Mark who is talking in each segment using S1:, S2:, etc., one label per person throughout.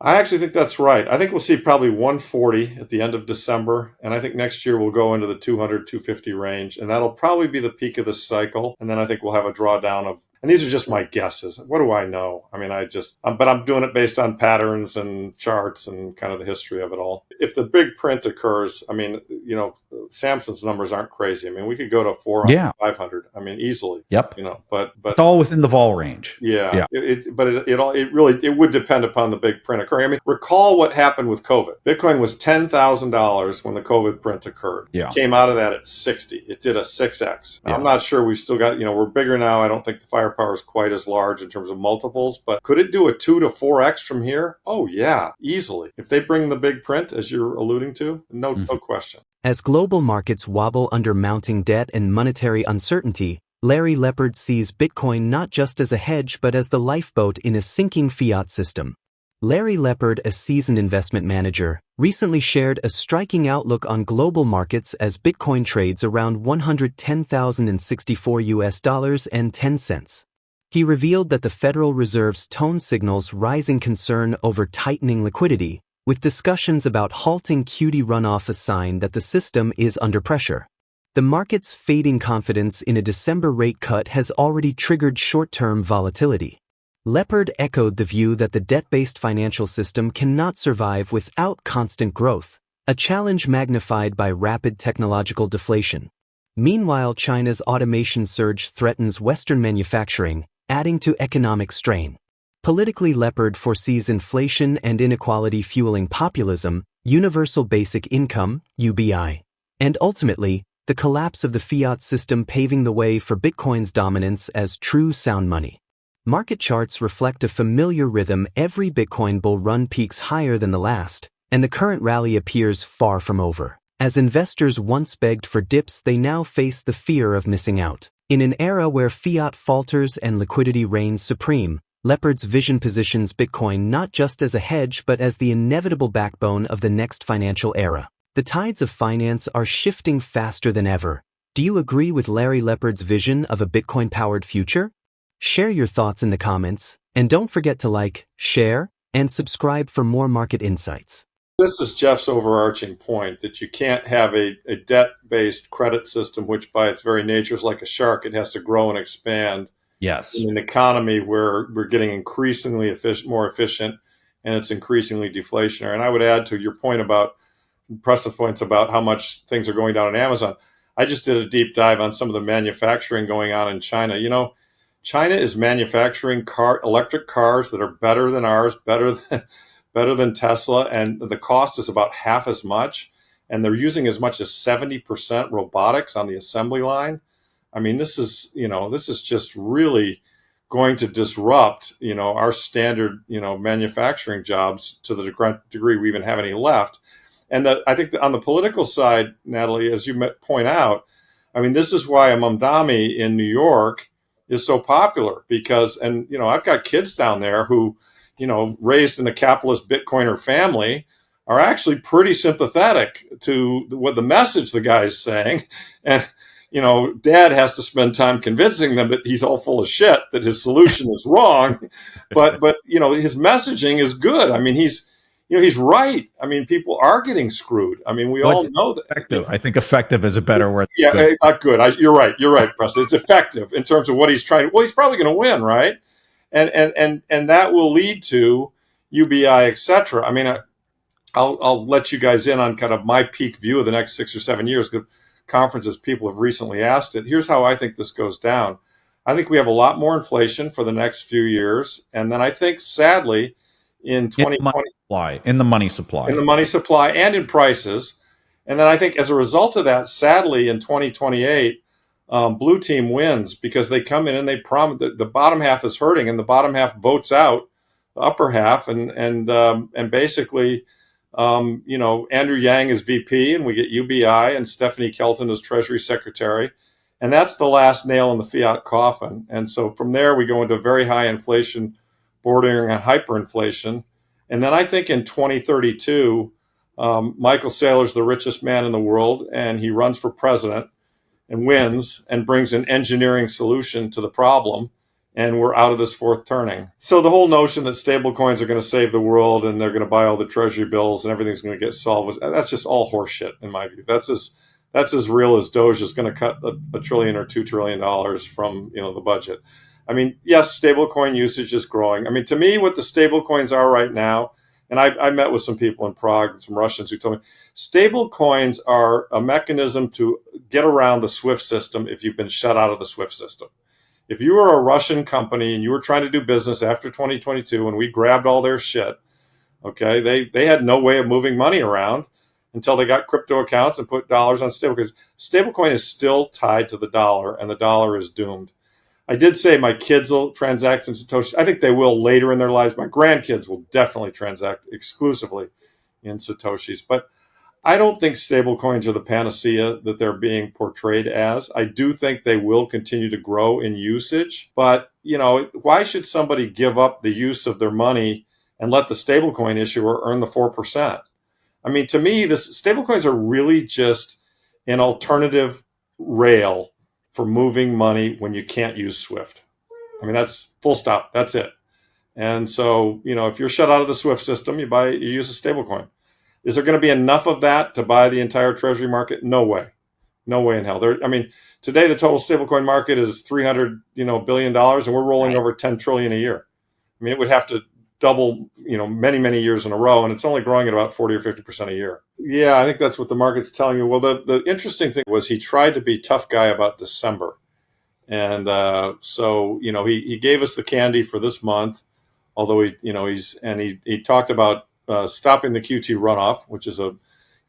S1: I actually think that's right. I think we'll see probably 140 at the end of December. And I think next year we'll go into the 200, 250 range. And that'll probably be the peak of the cycle. And then I think we'll have a drawdown of, and these are just my guesses. What do I know? I mean, but I'm doing it based on patterns and charts and kind of the history of it all. If the big print occurs, I mean, Samson's numbers aren't crazy. I mean, we could go to 400,
S2: Yeah.
S1: 500. I mean, easily.
S2: Yep.
S1: But
S2: it's all within the vol range.
S1: Yeah. It would depend upon the big print occurring. I mean, recall what happened with COVID. Bitcoin was $10,000 when the COVID print occurred.
S2: Yeah.
S1: Came out of that at 60. It did a 6x.
S2: Yeah.
S1: I'm not sure we've still got, we're bigger now. I don't think the firepower is quite as large in terms of multiples, but could it do a 2 to 4x from here? Oh yeah, easily. If they bring the big print, as you're alluding to, no question.
S3: As global markets wobble under mounting debt and monetary uncertainty, Larry Lepard sees Bitcoin not just as a hedge but as the lifeboat in a sinking fiat system. Larry Lepard, a seasoned investment manager, recently shared a striking outlook on global markets as Bitcoin trades around $110,064.10. He revealed that the Federal Reserve's tone signals rising concern over tightening liquidity, with discussions about halting QT runoff a sign that the system is under pressure. The market's fading confidence in a December rate cut has already triggered short-term volatility. Lepard echoed the view that the debt-based financial system cannot survive without constant growth, a challenge magnified by rapid technological deflation. Meanwhile, China's automation surge threatens Western manufacturing, adding to economic strain. Politically, Lepard foresees inflation and inequality fueling populism, universal basic income, UBI, and ultimately, the collapse of the fiat system paving the way for Bitcoin's dominance as true sound money. Market charts reflect a familiar rhythm. Every Bitcoin bull run peaks higher than the last, and the current rally appears far from over. As investors once begged for dips, they now face the fear of missing out. In an era where fiat falters and liquidity reigns supreme, Lepard's vision positions Bitcoin not just as a hedge but as the inevitable backbone of the next financial era. The tides of finance are shifting faster than ever. Do you agree with Larry Lepard's vision of a Bitcoin-powered future? Share your thoughts in the comments, and don't forget to like, share, and subscribe for more market insights.
S1: This is Jeff's overarching point, that you can't have a debt-based credit system, which by its very nature is like a shark. It has to grow and expand.
S2: Yes.
S1: In an economy where we're getting increasingly more efficient, and it's increasingly deflationary. And I would add to your point about Preston's points about how much things are going down on Amazon. I just did a deep dive on some of the manufacturing going on in China. China is manufacturing electric cars that are better than ours, better than Tesla, and the cost is about half as much. And they're using as much as 70% robotics on the assembly line. I mean, this is just really going to disrupt, our standard, manufacturing jobs to the degree we even have any left. And I think on the political side, Natalie, as you point out, I mean, this is why a Mamdani in New York is so popular because, I've got kids down there who, raised in a capitalist Bitcoiner family are actually pretty sympathetic to what the message the guy's saying. And, dad has to spend time convincing them that he's all full of shit, that his solution is wrong. But his messaging is good. I mean, he's right. I mean, people are getting screwed. I mean, we all know that.
S2: Effective. I think effective is a better word.
S1: Yeah, not good. You're right. You're right, Preston. It's effective in terms of what he's trying. Well, he's probably going to win, right? And that will lead to UBI, etc. I mean, I'll let you guys in on kind of my peak view of the next 6 or 7 years. Conferences, people have recently asked it. Here's how I think this goes down. I think we have a lot more inflation for the next few years, and then I think, sadly, in 2020,
S2: in the money supply
S1: and in prices. And then I think as a result of that, sadly, in 2028, blue team wins because they come in and they promise that the bottom half is hurting and the bottom half votes out the upper half. And basically, Andrew Yang is VP and we get UBI and Stephanie Kelton is Treasury Secretary. And that's the last nail in the fiat coffin. And so from there, we go into very high inflation bordering on hyperinflation. And then I think in 2032, Michael Saylor's the richest man in the world, and he runs for president and wins and brings an engineering solution to the problem. and we're out of this fourth turning. So the whole notion that stable coins are going to save the world and they're going to buy all the treasury bills and everything's going to get solved, that's just all horseshit in my view. That's as real as Doge is going to cut a trillion or $2 trillion from the budget. I mean, yes, stable coin usage is growing. I mean, to me, what the stable coins are right now, and I met with some people in Prague, some Russians who told me, stable coins are a mechanism to get around the SWIFT system if you've been shut out of the SWIFT system. If you were a Russian company and you were trying to do business after 2022 and we grabbed all their shit, okay, they had no way of moving money around until they got crypto accounts and put dollars on stablecoins. Stablecoin is still tied to the dollar, and the dollar is doomed. I did say my kids will transact in Satoshi. I think they will later in their lives. My grandkids will definitely transact exclusively in Satoshis. But I don't think stablecoins are the panacea that they're being portrayed as. I do think they will continue to grow in usage. But, why should somebody give up the use of their money and let the stablecoin issuer earn the 4%? I mean, to me, the stablecoins are really just an alternative rail for moving money when you can't use SWIFT. I mean, that's full stop. That's it. And so, if you're shut out of the SWIFT system, you use a stablecoin. Is there going to be enough of that to buy the entire treasury market? No way. No way in hell. Today the total stablecoin market is $300 billion, and we're rolling over 10 trillion a year. I mean, it would have to double, many, many years in a row, and it's only growing at about 40 or 50% a year. Yeah, I think that's what the market's telling you. Well, the interesting thing was he tried to be tough guy about December. And so, he gave us the candy for this month, although he talked about stopping the QT runoff, which is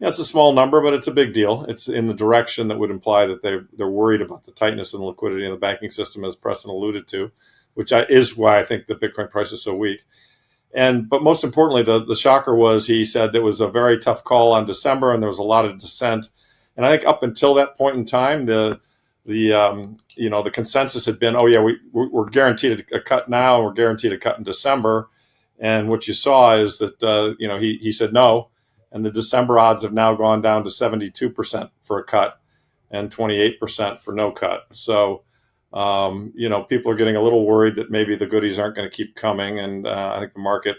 S1: it's a small number, but it's a big deal. It's in the direction that would imply that they're worried about the tightness and liquidity in the banking system, as Preston alluded to, which is why I think the Bitcoin price is so weak. But most importantly, the shocker was he said it was a very tough call on December, and there was a lot of dissent. And I think up until that point in time, the consensus had been, oh yeah, we're guaranteed a cut now, and we're guaranteed a cut in December. And what you saw is that he said no, and the December odds have now gone down to 72% for a cut and 28% for no cut. So. People are getting a little worried that maybe the goodies aren't going to keep coming, and I think the market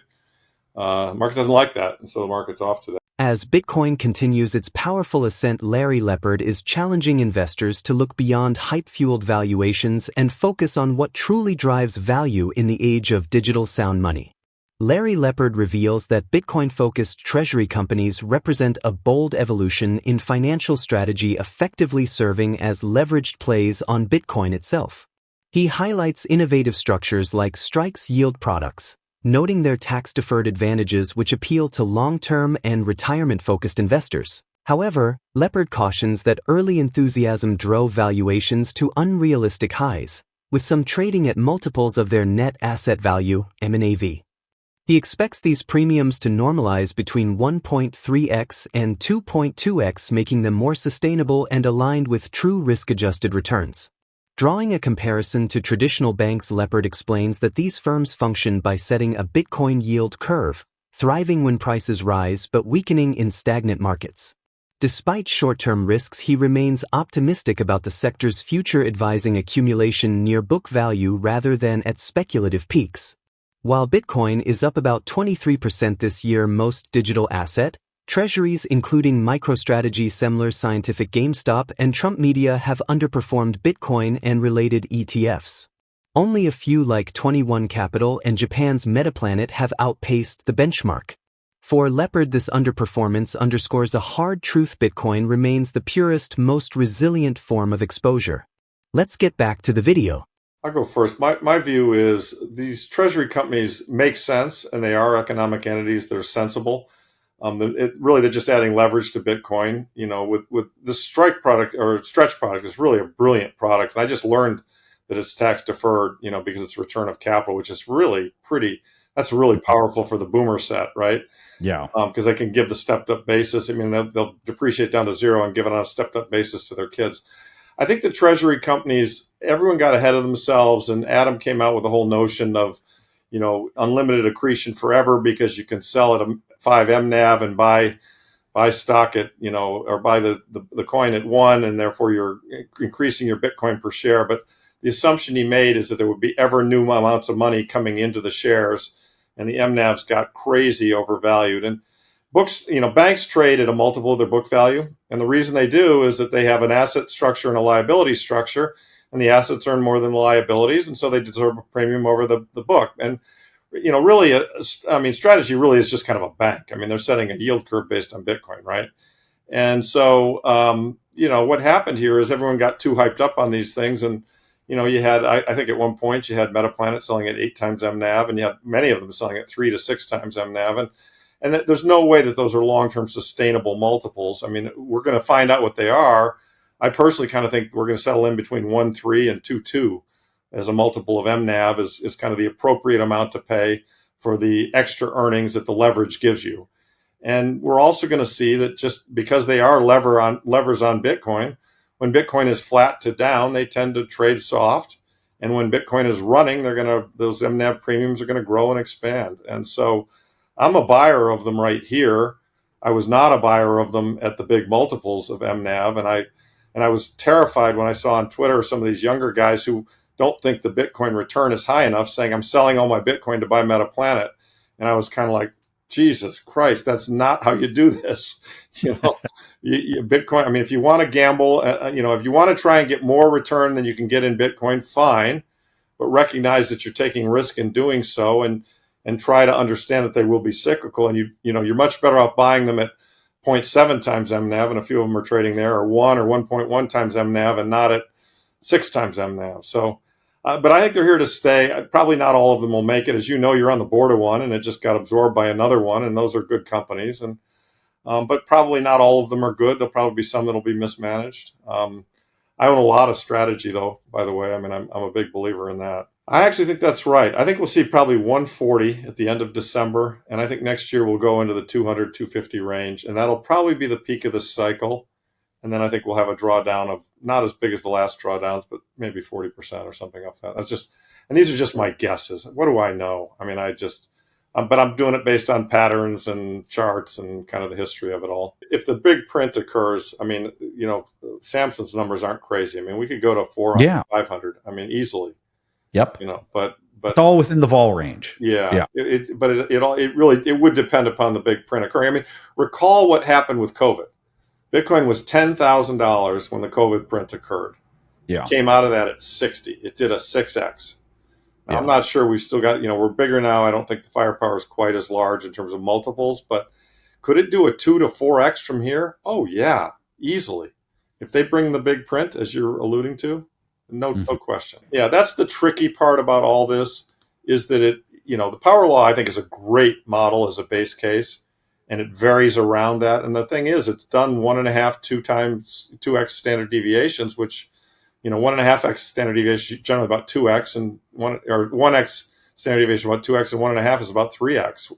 S1: doesn't like that, and so the market's off today.
S3: As Bitcoin continues its powerful ascent, Larry Lepard is challenging investors to look beyond hype-fueled valuations and focus on what truly drives value in the age of digital sound money. Larry Lepard reveals that Bitcoin-focused treasury companies represent a bold evolution in financial strategy, effectively serving as leveraged plays on Bitcoin itself. He highlights innovative structures like Strike's yield products, noting their tax-deferred advantages which appeal to long-term and retirement-focused investors. However, Lepard cautions that early enthusiasm drove valuations to unrealistic highs, with some trading at multiples of their net asset value, (NAV). He expects these premiums to normalize between 1.3x and 2.2x, making them more sustainable and aligned with true risk-adjusted returns. Drawing a comparison to traditional banks, Lepard explains that these firms function by setting a Bitcoin yield curve, thriving when prices rise but weakening in stagnant markets. Despite short-term risks, he remains optimistic about the sector's future, advising accumulation near book value rather than at speculative peaks. While Bitcoin is up about 23% this year, most digital asset treasuries, including MicroStrategy, Semler Scientific, GameStop, and Trump Media, have underperformed Bitcoin and related ETFs. Only a few like 21 Capital and Japan's Metaplanet have outpaced the benchmark. For Lepard, this underperformance underscores a hard truth: Bitcoin remains the purest, most resilient form of exposure. Let's get back to the video.
S1: I'll go first. My view is these treasury companies make sense, and they are economic entities. They're sensible. They're just adding leverage to Bitcoin. With the Strike product or Stretch product is really a brilliant product. And I just learned that it's tax deferred, because it's return of capital, which is really that's really powerful for the boomer set, right?
S2: Yeah.
S1: Because they can give the stepped up basis. I mean, they'll depreciate down to zero and give it on a stepped up basis to their kids. I think the treasury companies, everyone got ahead of themselves, and Adam came out with the whole notion of, unlimited accretion forever because you can sell at a 5M NAV and buy stock at, or buy the coin at 1, and therefore you're increasing your Bitcoin per share. But the assumption he made is that there would be ever new amounts of money coming into the shares, and the MNAVs got crazy overvalued. And banks trade at a multiple of their book value. And the reason they do is that they have an asset structure and a liability structure, and the assets earn more than the liabilities. And so they deserve a premium over the book. And, really, strategy really is just kind of a bank. I mean, they're setting a yield curve based on Bitcoin, right? And so, what happened here is everyone got too hyped up on these things. And, you had, I think at one point you had Metaplanet selling at 8 times MNAV, and you had many of them selling at 3 to 6 times MNAV. And there's no way that those are long-term sustainable multiples. I mean, we're going to find out what they are. I personally kind of think we're going to settle in between 1.3 and 2.2 as a multiple of MNAV is kind of the appropriate amount to pay for the extra earnings that the leverage gives you. And we're also going to see that just because they are levers on Bitcoin, when Bitcoin is flat to down, they tend to trade soft. And when Bitcoin is running, those MNAV premiums are going to grow and expand. And so I'm a buyer of them right here. I was not a buyer of them at the big multiples of MNAV. And I was terrified when I saw on Twitter some of these younger guys who don't think the Bitcoin return is high enough saying, I'm selling all my Bitcoin to buy Metaplanet. And I was kind of like, Jesus Christ, that's not how you do this. Bitcoin, I mean, if you want to gamble, if you want to try and get more return than you can get in Bitcoin, fine, but recognize that you're taking risk in doing so and try to understand that they will be cyclical. And you're much better off buying them at 0.7 times MNAV, and a few of them are trading there, or 1 or 1.1 times MNAV and not at 6 times MNAV. So, but I think they're here to stay. Probably not all of them will make it. As you know, you're on the board of one, and it just got absorbed by another one, and those are good companies. And but probably not all of them are good. There'll probably be some that'll be mismanaged. I own a lot of strategy, though, by the way. I mean, I'm a big believer in that. I actually think that's right. I think we'll see probably 140 at the end of December, and I think next year we'll go into the 200, 250 range, and that'll probably be the peak of the cycle. And then I think we'll have a drawdown of not as big as the last drawdowns, but maybe 40% or something like that. And these are just my guesses. What do I know? I mean, but I'm doing it based on patterns and charts and kind of the history of it all. If the big print occurs, I mean, Samson's numbers aren't crazy. I mean, we could go to 400, 500. I mean, easily.
S2: Yep.
S1: But
S2: it's all within the vol range.
S1: Yeah. It would depend upon the big print occurring. I mean, recall what happened with COVID. Bitcoin was $10,000 when the COVID print occurred.
S2: Yeah.
S1: It came out of that at 60. It did a 6x. Now, I'm not sure we've still got, we're bigger now. I don't think the firepower is quite as large in terms of multiples, but could it do a 2 to 4x from here? Oh, yeah, easily. If they bring the big print, as you're alluding to, no question. Yeah, that's the tricky part about all this is that the power law, I think, is a great model as a base case. And it varies around that. And the thing is, it's done 1.5, 2x standard deviations, which, 1.5x standard deviation is generally about 2x, and 1x standard deviation about 2x, and 1.5 is about 3x.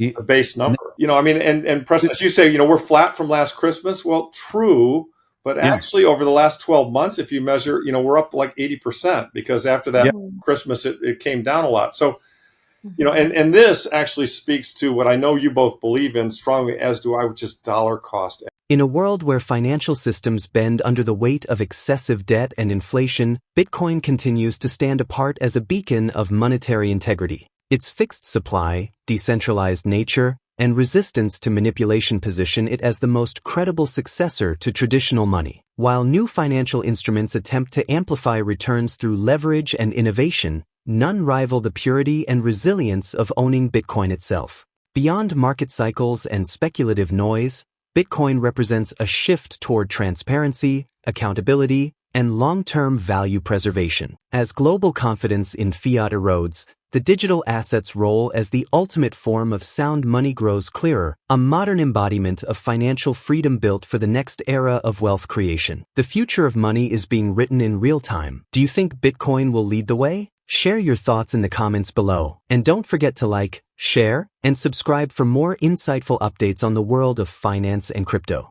S1: It's a base number. And Preston, as you say, we're flat from last Christmas. Well, true, but actually over the last 12 months, if you measure, we're up like 80% because after that Christmas, it came down a lot. So. And this actually speaks to what I know you both believe in strongly, as do I, which is dollar cost.
S3: In a world where financial systems bend under the weight of excessive debt and inflation, Bitcoin continues to stand apart as a beacon of monetary integrity. Its fixed supply, decentralized nature, and resistance to manipulation position it as the most credible successor to traditional money. While new financial instruments attempt to amplify returns through leverage and innovation, none rival the purity and resilience of owning Bitcoin itself. Beyond market cycles and speculative noise, Bitcoin represents a shift toward transparency, accountability, and long-term value preservation. As global confidence in fiat erodes, the digital asset's role as the ultimate form of sound money grows clearer, a modern embodiment of financial freedom built for the next era of wealth creation. The future of money is being written in real time. Do you think Bitcoin will lead the way? Share your thoughts in the comments below. And don't forget to like, share, and subscribe for more insightful updates on the world of finance and crypto.